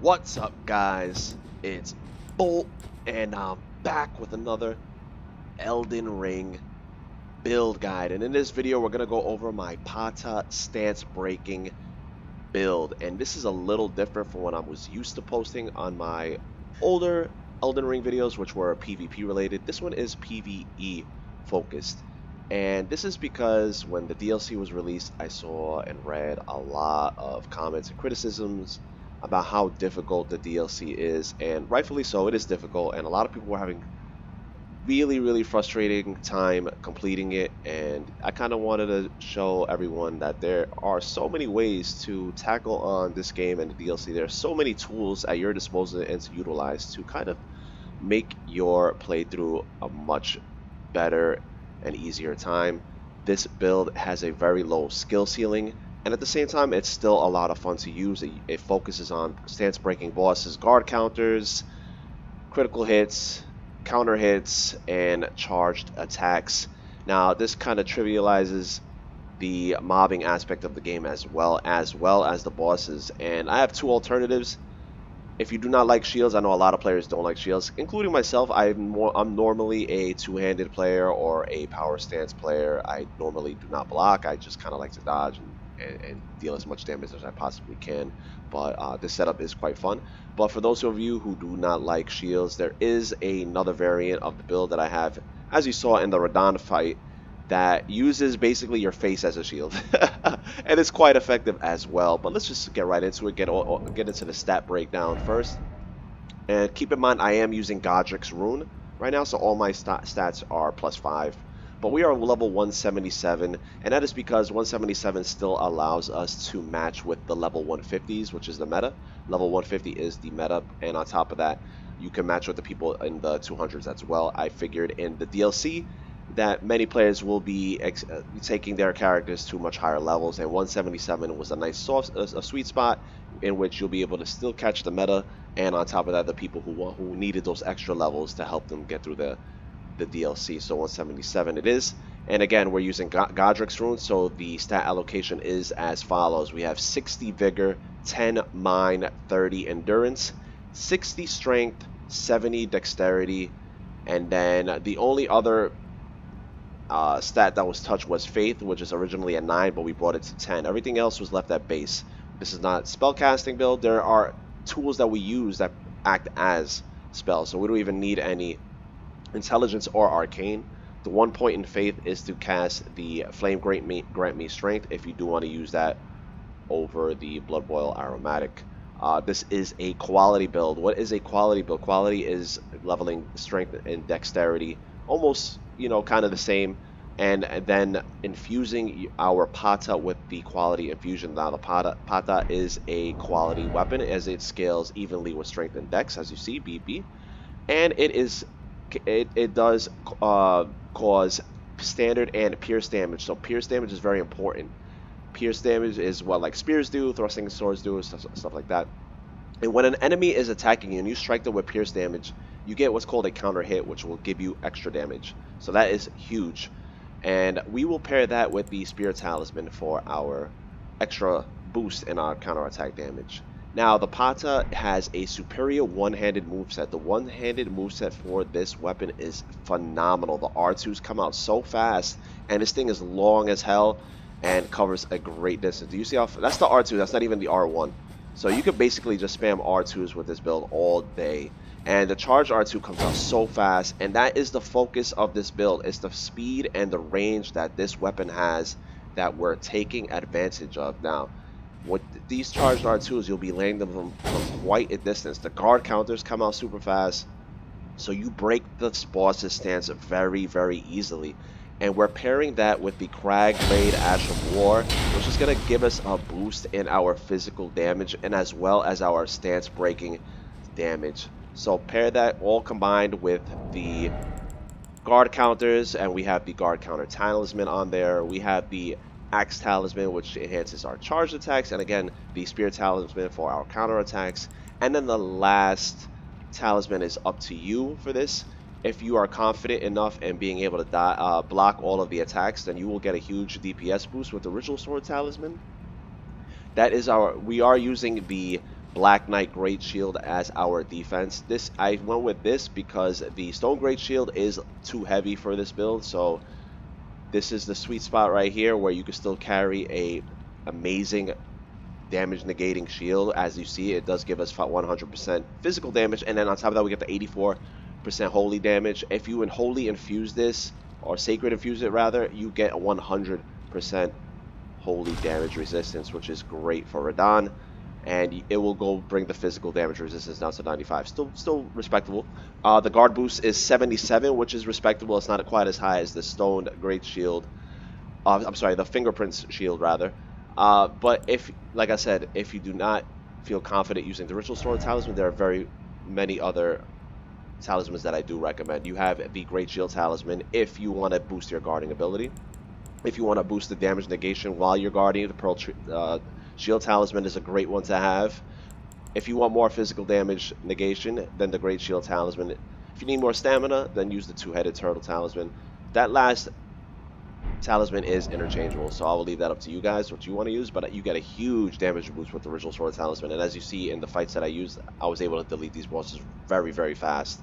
What's up, guys? It's Bolt, and I'm back with another Elden Ring build guide. And in this video, we're gonna go over my Pata stance breaking build. And this is a little different from what I was used to posting on my older Elden Ring videos, which were PvP related. This one is PvE focused. And this is because when the DLC was released, I saw and read a lot of comments and criticisms about how difficult the DLC is, and rightfully so, it is difficult, and a lot of people were having really frustrating time completing it. And I kind of wanted to show everyone that there are so many ways to tackle on this game and the DLC. There are so many tools at your disposal and to utilize to kind of make your playthrough a much better and easier time. This build has a very low skill ceiling, and at the same time it's still a lot of fun to use. It focuses on stance breaking bosses, guard counters, critical hits, counter hits, and charged attacks. Now this kind of trivializes the mobbing aspect of the game as well as the bosses. And I have two alternatives. If you do not like shields, I know a lot of players don't like shields, including myself. I'm normally a two-handed player or a power stance player. I normally do not block. I just kind of like to dodge and deal as much damage as I possibly can. But this setup is quite fun. But for those of you who do not like shields, there is another variant of the build that I have, as you saw in the Radhan fight, that uses basically your face as a shield. And it's quite effective as well. But let's just get right into it, get into the stat breakdown first. And keep in mind, I am using Godric's rune right now, so all my stats are +5. But we are level 177, and that is because 177 still allows us to match with the level 150s, which is the meta. Level 150 is the meta, and on top of that, you can match with the people in the 200s as well. I figured in the DLC that many players will be taking their characters to much higher levels, and 177 was a nice a sweet spot in which you'll be able to still catch the meta, and on top of that, the people who needed those extra levels to help them get through the DLC. So 177 it is. And again, we're using Godric's rune, so the stat allocation is as follows. We have 60 vigor, 10 mind, 30 endurance, 60 strength, 70 dexterity, and then the only other stat that was touched was faith, which is originally at 9, but we brought it to 10. Everything else was left at base. This is not spellcasting build. There are tools that we use that act as spells, so we don't even need any intelligence or arcane. The 1 point in faith is to cast the flame grant me strength if you do want to use that over the blood boil aromatic. This is a quality build. What is a quality build? Quality is leveling strength and dexterity, almost, you know, kind of the same, and then infusing our Pata with the quality infusion. Now the Pata is a quality weapon as it scales evenly with strength and dex, as you see, BB, and it does cause standard and pierce damage. So pierce damage is very important. Pierce damage is what like spears do, thrusting swords do, stuff like that. And when an enemy is attacking you and you strike them with pierce damage, you get what's called a counter hit, which will give you extra damage. So that is huge. And we will pair that with the Spear Talisman for our extra boost in our counterattack damage. Now, the Pata has a superior one-handed moveset. The one-handed moveset for this weapon is phenomenal. The R2s come out so fast, and this thing is long as hell and covers a great distance. Do you see how that's the R2? That's not even the R1. So you could basically just spam R2s with this build all day. And the charged R2 comes out so fast, and that is the focus of this build. It's the speed and the range that this weapon has that we're taking advantage of now. With these charged R2s, you'll be landing them from quite a distance. The guard counters come out super fast, so you break the boss's stance very easily. And we're pairing that with the Crag Blade Ash of War, which is going to give us a boost in our physical damage and as well as our stance breaking damage. So pair that all combined with the guard counters, and we have the guard counter talisman on there. We have the Axe Talisman, which enhances our charged attacks, and again, the Spear Talisman for our counter attacks. And then the last talisman is up to you for this. If you are confident enough in being able to block all of the attacks, then you will get a huge DPS boost with the Ritual Sword Talisman. That is we are using the Black Knight Greatshield as our defense. This I went with this because the Stone Greatshield is too heavy for this build, so this is the sweet spot right here where you can still carry a amazing damage negating shield. As you see, it does give us 100% physical damage, and then on top of that we get the 84% holy damage. If you holy infuse this, or sacred infuse it rather, you get 100% holy damage resistance, which is great for Radhan, and it will go bring the physical damage resistance down to 95. Still respectable. The guard boost is 77, which is respectable. It's not quite as high as the Stone Greatshield. I'm sorry, the Fingerprints Shield rather. But if, like I said, if you do not feel confident using the Ritual Sword Talisman, there are very many other talismans that I do recommend. You have the Greatshield Talisman if you want to boost your guarding ability. If you want to boost the damage negation while you're guarding, the Pearl Shield Talisman is a great one to have. If you want more physical damage negation, then the Greatshield Talisman. If you need more stamina, then use the Two-Headed Turtle Talisman. That last talisman is interchangeable, so I will leave that up to you guys what you want to use, but you get a huge damage boost with the Ritual Sword Talisman, and as you see in the fights that I used, I was able to delete these bosses very, very fast.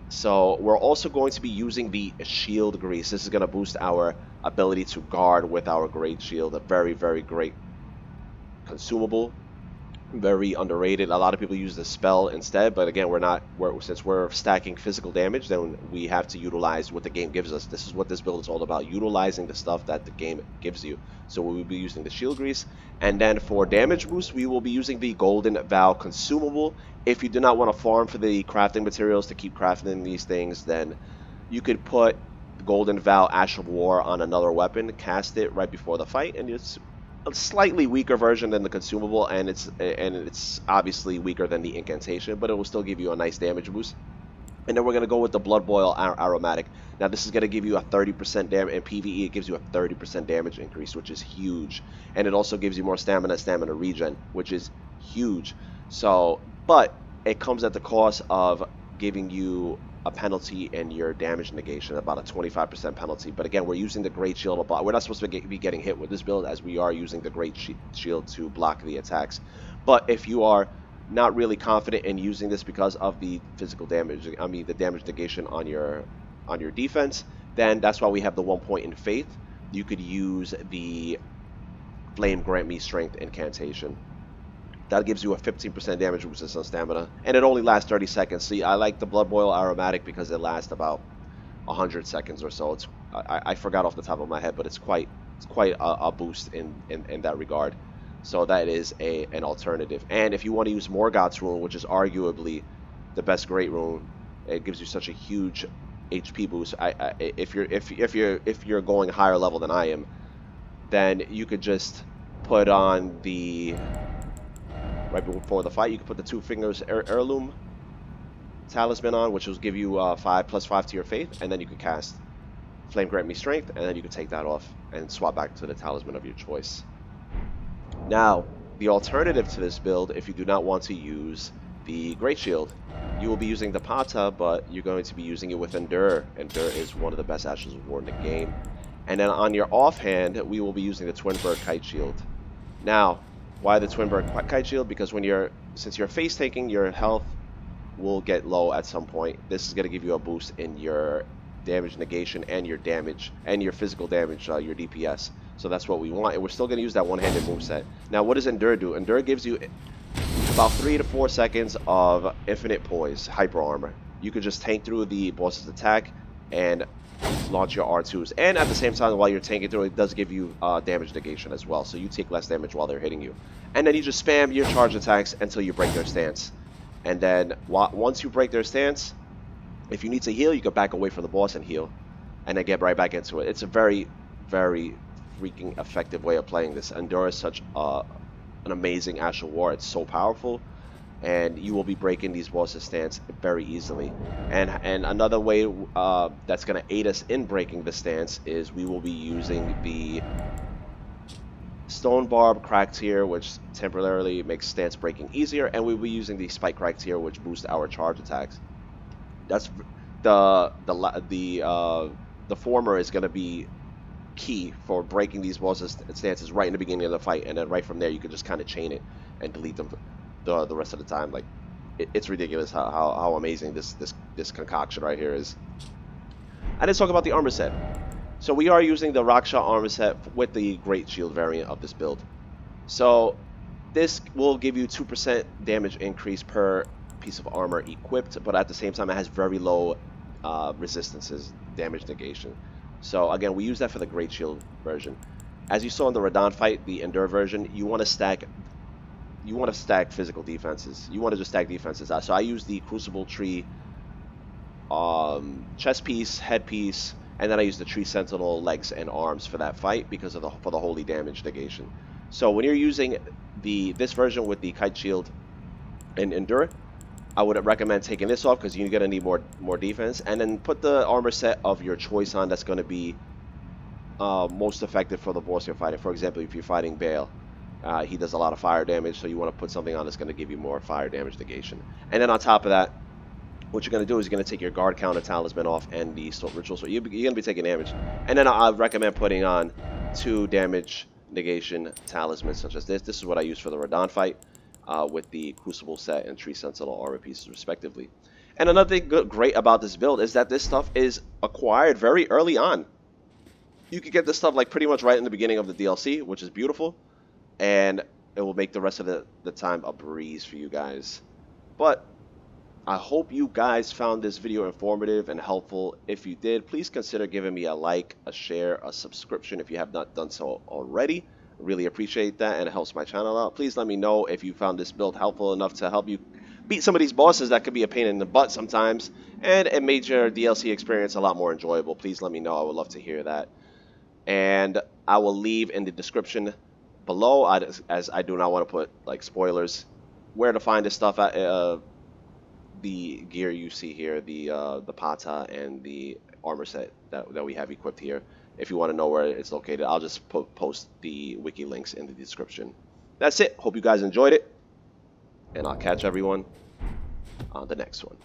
So we're also going to be using the Shield Grease. This is going to boost our ability to guard with our Great Shield. A very, very great consumable. Very underrated. A lot of people use the spell instead, but again, since we're stacking physical damage, then we have to utilize what the game gives us. This is what this build is all about, utilizing the stuff that the game gives you. So we will be using the Shield Grease, and then for damage boost, we will be using the Golden Vow consumable. If you do not want to farm for the crafting materials to keep crafting these things, then you could put Golden Vow Ash of War on another weapon, cast it right before the fight, and it's a slightly weaker version than the consumable, and it's obviously weaker than the incantation, but it will still give you a nice damage boost. And then we're going to go with the Blood Boil Aromatic. Now this is going to give you a 30% damage, in PvE it gives you a 30% damage increase, which is huge. And it also gives you more stamina regen, which is huge. So, but it comes at the cost of giving you a penalty in your damage negation, about a 25% penalty. But again, we're using the Great Shield to block. We're not supposed to be getting hit with this build, as we are using the Great Shield to block the attacks. But if you are not really confident in using this because of the physical damage, I mean the damage negation on your defense, then that's why we have the 1 point in Faith. You could use the Flame Grant Me Strength incantation. That gives you a 15% damage boost on stamina, and it only lasts 30 seconds. See, I like the Blood Boil Aromatic because it lasts about 100 seconds or so. It's I forgot off the top of my head, but it's quite a boost in that regard. So that is an alternative. And if you want to use Morgott's rune, which is arguably the best great rune, it gives you such a huge HP boost. If you're going higher level than I am, then you could just put on the right before the fight. You can put the Two Fingers Heirloom Talisman on, which will give you +5 to your faith, and then you can cast Flame Grant Me Strength, and then you can take that off and swap back to the talisman of your choice. Now, the alternative to this build, if you do not want to use the Greatshield, you will be using the Pata, but you're going to be using it with Endure. Endure is one of the best Ashes of War in the game. And then on your offhand, we will be using the Twin Bird Kite Shield. Now, why the Twin Bird Kite Shield? Because since you're face taking, your health will get low at some point. This is going to give you a boost in your damage negation and your damage and your physical damage, your DPS. So that's what we want, and we're still going to use that one-handed moveset. Now, what does Endure do? Endure gives you about 3 to 4 seconds of infinite poise, hyper armor. You could just tank through the boss's attack and launch your R2s, and at the same time, while you're tanking through, it does give you damage negation as well, so you take less damage while they're hitting you. And then you just spam your charge attacks until you break their stance. And then once you break their stance, if you need to heal, you can back away from the boss and heal, and then get right back into it. It's a very, very freaking effective way of playing this. Endure is such an amazing Ash of War. It's so powerful, and you will be breaking these bosses' stance very easily. And another way that's going to aid us in breaking the stance is we will be using the Stone Barb Crack Tier, which temporarily makes stance breaking easier, and we'll be using the Spike Crack Tier, which boosts our charge attacks. That's the former is going to be key for breaking these bosses' stances right in the beginning of the fight, and then right from there you can just kind of chain it and delete them the rest of the time. Like, it's ridiculous how amazing this concoction right here is. And let's talk about the armor set. So we are using the Raksha armor set with the Greatshield variant of this build. So this will give you 2% damage increase per piece of armor equipped, but at the same time it has very low resistances, damage negation. So again, we use that for the Greatshield version. As you saw in the Radhan fight, the Endure version, you want to stack physical defenses. You want to just stack defenses. So I use the Crucible Tree chest piece, head piece, and then I use the Tree Sentinel legs and arms for that fight because of for the holy damage negation. So when you're using this version with the Kite Shield and Endure, I would recommend taking this off because you're gonna need more defense, and then put the armor set of your choice on that's gonna be most effective for the boss you're fighting. For example, if you're fighting Bale, he does a lot of fire damage, so you want to put something on that's going to give you more fire damage negation. And then on top of that, what you're going to do is you're going to take your guard counter talisman off and the Salt Ritual, so you're going to be taking damage. And then I recommend putting on 2 damage negation talismans such as this. This is what I use for the Radhan fight with the Crucible set and Tree Sentinel armor pieces respectively. And another thing great about this build is that this stuff is acquired very early on. You can get this stuff like pretty much right in the beginning of the DLC, which is beautiful, and it will make the rest of the time a breeze for you guys. But I hope you guys found this video informative and helpful. If you did, please consider giving me a like, a share, a subscription if you have not done so already. Really appreciate that, and it helps my channel out. Please let me know if you found this build helpful enough to help you beat some of these bosses that could be a pain in the butt sometimes, and it made your DLC experience a lot more enjoyable. Please let me know. I would love to hear that. And I will leave in the description below, as I do not want to put like spoilers, where to find this stuff at. The gear you see here, the pata and the armor set that we have equipped here. If you want to know where it's located, I'll just post the wiki links in the description. That's it. Hope you guys enjoyed it, and I'll catch everyone on the next one.